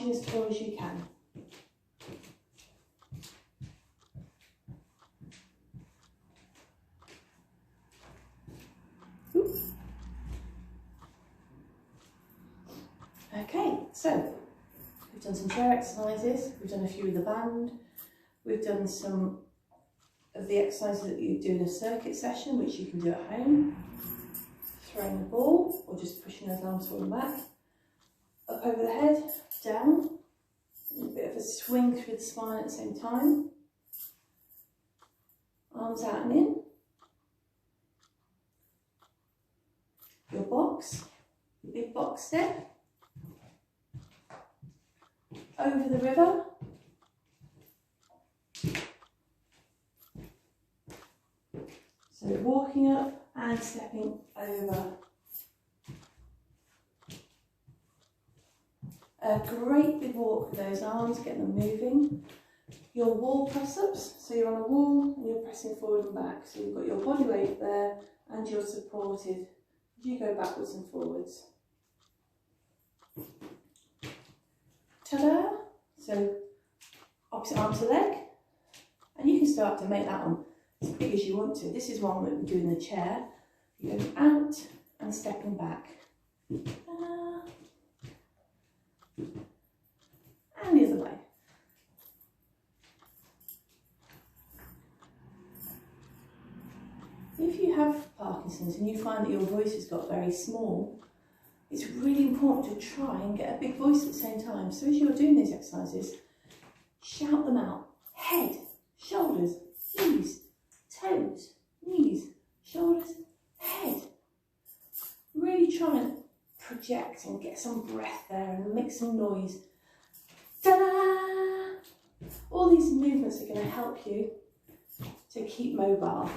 crouching as tall as you can. Oops. Okay, so we've done some chair exercises, we've done a few with the band, we've done some of the exercises that you do in a circuit session, which you can do at home. Throwing the ball, or just pushing those arms forward and back. Up over the head, down. A bit of a swing through the spine at the same time. Arms out and in. Your box, your big box step. Over the river. So walking up and stepping over. A great big walk with those arms, getting them moving. Your wall press-ups, so you're on a wall and you're pressing forward and back. So you've got your body weight there and you're supported as you go backwards and forwards. Ta-da! So opposite arm to leg, and you can start to make that one as big as you want to. This is one that we do in the chair. You're going out and stepping back. And the other way. If you have Parkinson's and you find that your voice has got very small, it's really important to try and get a big voice at the same time. So as you're doing these exercises, shout them out. Head, shoulders, knees, toes, knees, shoulders, head. Really try and project and get some breath there and make some noise. Ta-da! All these movements are going to help you to keep mobile.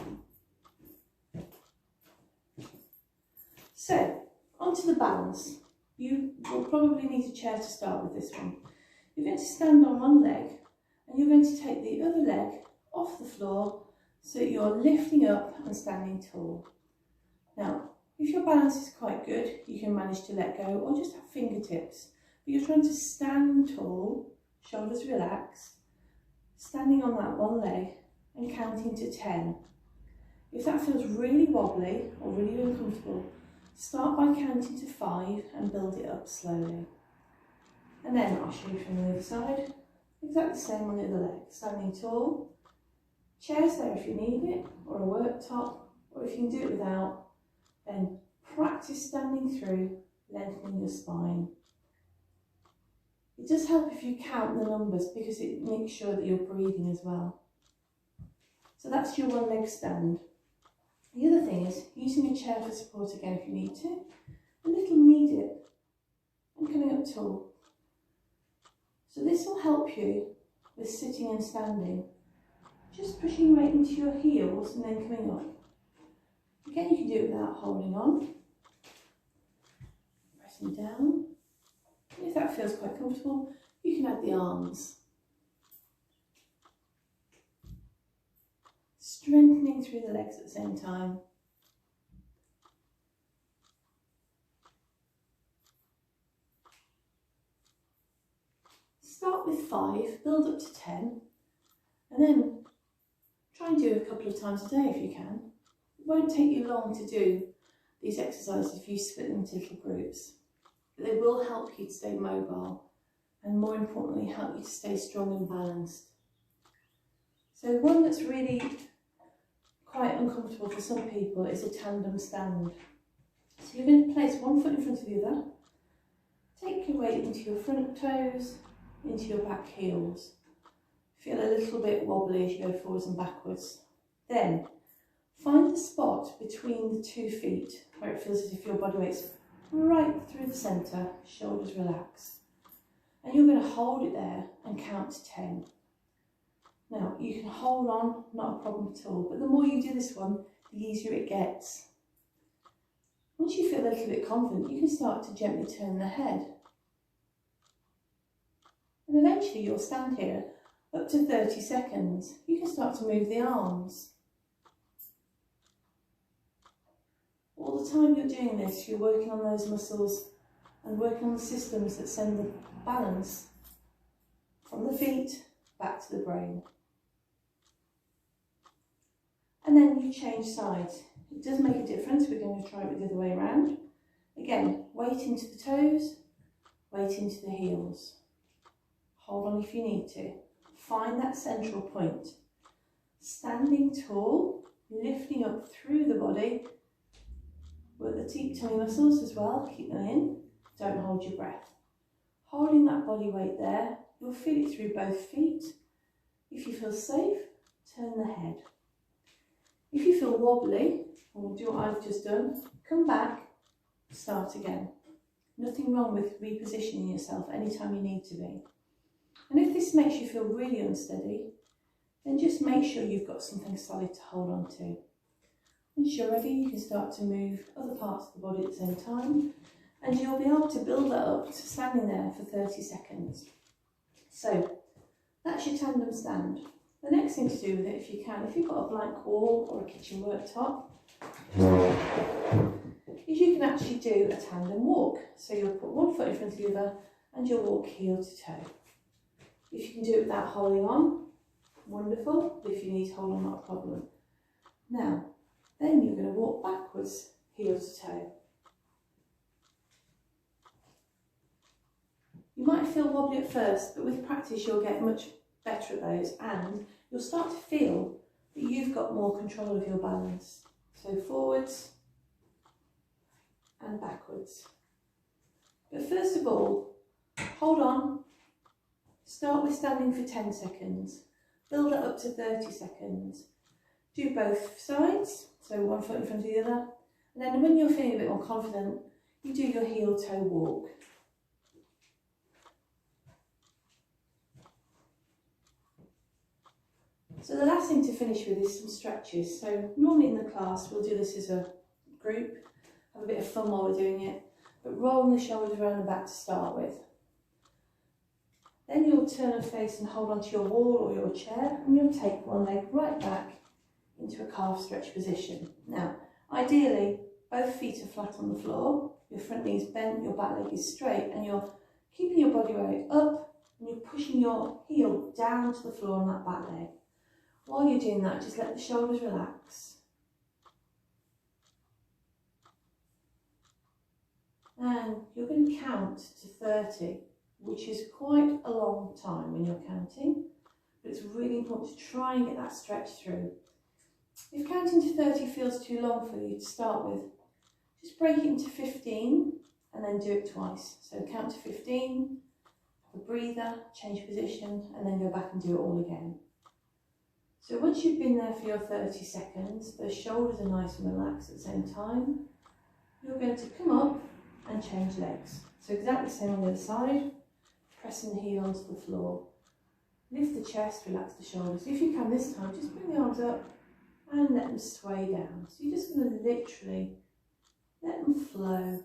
So, onto the balance. You will probably need a chair to start with this one. You're going to stand on one leg and you're going to take the other leg off the floor so that you're lifting up and standing tall. Now, if your balance is quite good, you can manage to let go or just have fingertips. But you're trying to stand tall, shoulders relaxed, standing on that one leg and counting to 10. If that feels really wobbly or really uncomfortable, start by counting to 5 and build it up slowly. And then I'll show you from the other side. Exactly the same on the other leg. Standing tall, chairs there if you need it, or a worktop, or if you can do it without, then practice standing through, lengthening your spine. It does help if you count the numbers because it makes sure that you're breathing as well. So that's your one leg stand. The other thing is using a chair for support again if you need to. A little knee dip and coming up tall. So this will help you with sitting and standing. Just pushing right into your heels and then coming up. Again, you can do it without holding on. Pressing down. And if that feels quite comfortable, you can add the arms. Strengthening through the legs at the same time. Start with 5, build up to 10, and then try and do it a couple of times a day if you can. It won't take you long to do these exercises if you split them into little groups. But they will help you to stay mobile and more importantly help you to stay strong and balanced. So one that's really quite uncomfortable for some people is a tandem stand. So you're going to place one foot in front of the other, take your weight into your front toes, into your back heels. Feel a little bit wobbly as you go forwards and backwards. Then find the spot between the 2 feet where it feels as if your body weight's right through the centre, shoulders relaxed. And you're going to hold it there and count to 10. Now, you can hold on, not a problem at all, but the more you do this one, the easier it gets. Once you feel a little bit confident, you can start to gently turn the head. And eventually you'll stand here up to 30 seconds. You can start to move the arms. All the time you're doing this, you're working on those muscles and working on the systems that send the balance from the feet back to the brain. And then you change sides. It does make a difference. We're going to try it the other way around. Again, weight into the toes, weight into the heels. Hold on if you need to. Find that central point. Standing tall, lifting up through the body. Work the deep tummy muscles as well. Keep them in. Don't hold your breath. Holding that body weight there, you'll feel it through both feet. If you feel safe, turn the head. If you feel wobbly, or do what I've just done, come back, start again. Nothing wrong with repositioning yourself anytime you need to be. And if this makes you feel really unsteady, then just make sure you've got something solid to hold on to. Once you're ready, you can start to move other parts of the body at the same time, and you'll be able to build that up to standing there for 30 seconds. So that's your tandem stand. The next thing to do with it, if you can, if you've got a blank wall or a kitchen worktop, is you can actually do a tandem walk. So you'll put one foot in front of the other and you'll walk heel to toe. If you can do it without holding on, wonderful. If you need to hold on, not a problem. Now, then you're going to walk backwards, heel to toe. You might feel wobbly at first, but with practice you'll get much better at those, and you'll start to feel that you've got more control of your balance. So forwards and backwards. But first of all, hold on. Start with standing for 10 seconds. Build it up to 30 seconds. Do both sides, so one foot in front of the other. And then when you're feeling a bit more confident, you do your heel-toe walk. So the last thing to finish with is some stretches. So normally in the class we'll do this as a group, have a bit of fun while we're doing it, but rolling the shoulders around the back to start with. Then you'll turn and face and hold onto your wall or your chair, and you'll take one leg right back into a calf stretch position. Now, ideally, both feet are flat on the floor, your front knee is bent, your back leg is straight, and you're keeping your body weight up, and you're pushing your heel down to the floor on that back leg. While you're doing that, just let the shoulders relax. And you're going to count to 30, which is quite a long time when you're counting, but it's really important to try and get that stretch through. If counting to 30 feels too long for you to start with, just break it into 15 and then do it twice. So count to 15, have a breather, change position, and then go back and do it all again. So once you've been there for your 30 seconds, the shoulders are nice and relaxed at the same time, you're going to come up and change legs. So exactly the same on the other side, pressing the heel onto the floor. Lift the chest, relax the shoulders. If you can this time, just bring the arms up and let them sway down. So you're just going to literally let them flow.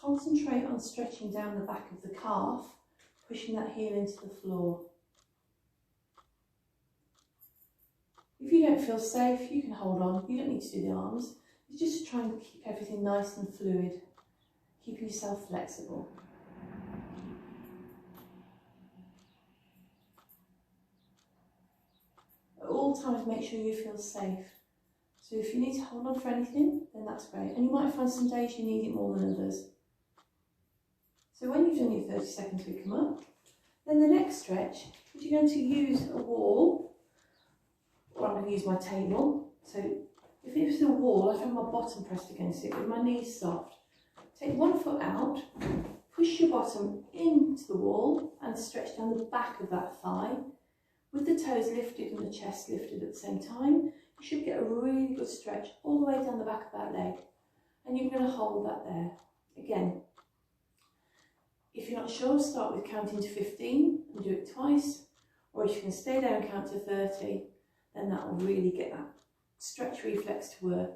Concentrate on stretching down the back of the calf, pushing that heel into the floor. If you don't feel safe, you can hold on. You don't need to do the arms. It's just trying to keep everything nice and fluid, keeping yourself flexible. At all times, make sure you feel safe. So if you need to hold on for anything, then that's great. And you might find some days you need it more than others. So when you've done your 30 seconds, we come up. Then the next stretch is you're going to use a wall, or I'm going to use my table. So if it's a wall, I have my bottom pressed against it with my knees soft. Take one foot out, push your bottom into the wall and stretch down the back of that thigh with the toes lifted and the chest lifted at the same time. You should get a really good stretch all the way down the back of that leg, and you're going to hold that there. Again, if you're not sure, start with counting to 15 and do it twice, or if you can stay there and count to 30, then that will really get that stretch reflex to work.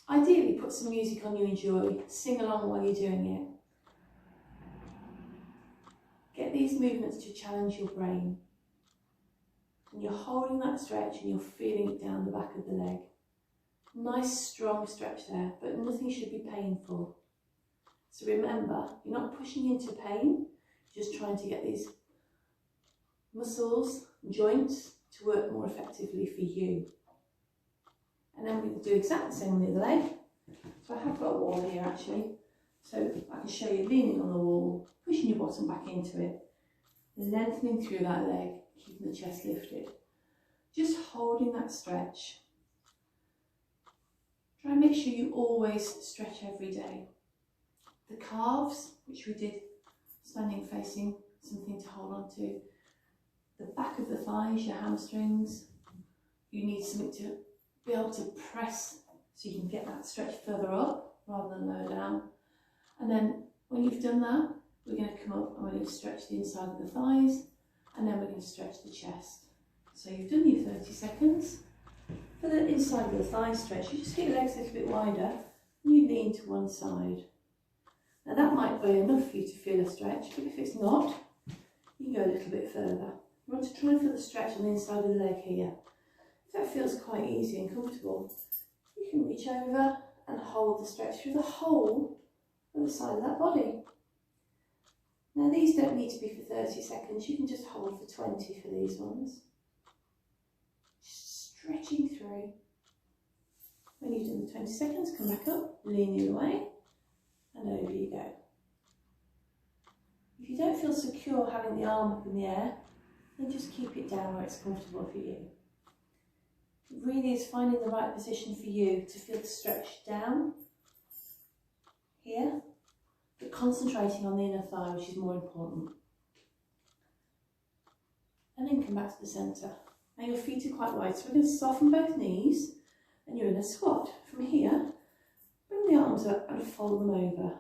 Ideally, put some music on you enjoy, sing along while you're doing it. Get these movements to challenge your brain. And you're holding that stretch and you're feeling it down the back of the leg. Nice strong stretch there, but nothing should be painful. So remember, you're not pushing into pain, you're just trying to get these muscles and joints to work more effectively for you. And then we're going to do exactly the same on the other leg. So I have got a wall here actually, so I can show you leaning on the wall, pushing your bottom back into it, lengthening through that leg, keeping the chest lifted. Just holding that stretch. Try and make sure you always stretch every day. The calves, which we did standing facing, something to hold on to. The back of the thighs, your hamstrings, you need something to be able to press so you can get that stretch further up rather than lower down. And then when you've done that, we're going to come up and we're going to stretch the inside of the thighs, and then we're going to stretch the chest. So you've done your 30 seconds. For the inside of the thigh stretch, you just get your legs a little bit wider and you lean to one side. Now that might be enough for you to feel a stretch, but if it's not, you can go a little bit further. You want to try and feel the stretch on the inside of the leg here. If that feels quite easy and comfortable, you can reach over and hold the stretch through the whole of the side of that body. Now these don't need to be for 30 seconds, you can just hold for 20 for these ones. Just stretching through. When you've done the 20 seconds, come back up, lean the other way, and over you go. If you don't feel secure having the arm up in the air, then just keep it down where it's comfortable for you. It really is finding the right position for you to feel the stretch down here, but concentrating on the inner thigh, which is more important. And then come back to the centre. Now your feet are quite wide, so we're going to soften both knees, and you're in a squat. From here, bring the arms up and fold them over.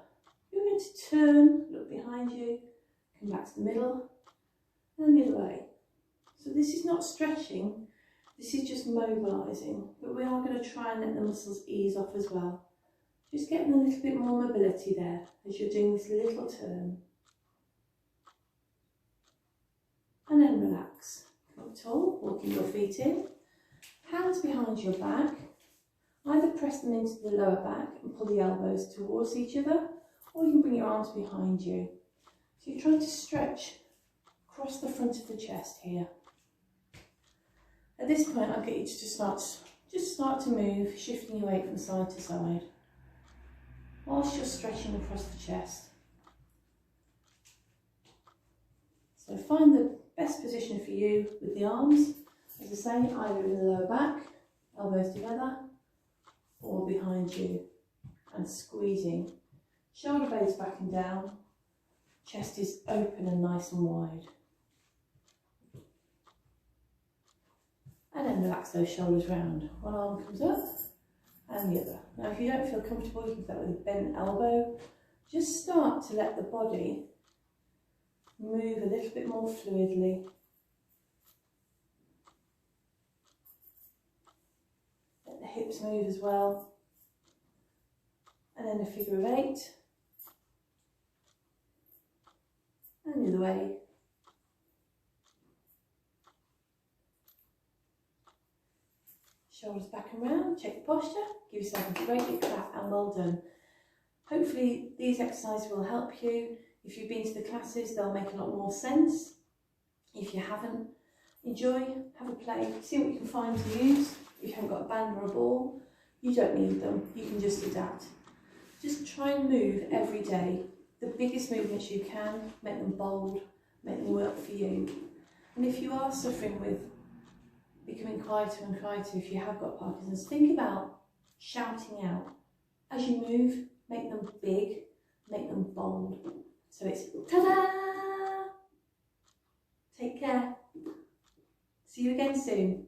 You're going to turn, look behind you, come back to the middle, and the other way. So this is not stretching, this is just mobilising, but we are going to try and let the muscles ease off as well. Just getting a little bit more mobility there as you're doing this little turn. And then relax. Come up tall, walking your feet in. Hands behind your back. Either press them into the lower back and pull the elbows towards each other, or you can bring your arms behind you. So you're trying to stretch across the front of the chest here. At this point, I'll get you to just start to move, shifting your weight from side to side, whilst you're stretching across the chest. So find the best position for you with the arms, as I say, either in the lower back, elbows together, or behind you, and squeezing. Shoulder blades back and down, chest is open and nice and wide. And then relax those shoulders round. One arm comes up and the other. Now if you don't feel comfortable, you can do that with a bent elbow. Just start to let the body move a little bit more fluidly. Let the hips move as well. And then a figure of 8. And the other way. Shoulders back and round, check the posture, give yourself a great big clap and well done. Hopefully these exercises will help you. If you've been to the classes, they'll make a lot more sense. If you haven't, enjoy, have a play, see what you can find to use. If you haven't got a band or a ball, you don't need them, you can just adapt. Just try and move every day. The biggest movements you can, make them bold, make them work for you. And if you are suffering with becoming quieter and quieter, if you have got Parkinson's, think about shouting out. As you move, make them big, make them bold. So it's ta-da! Take care. See you again soon.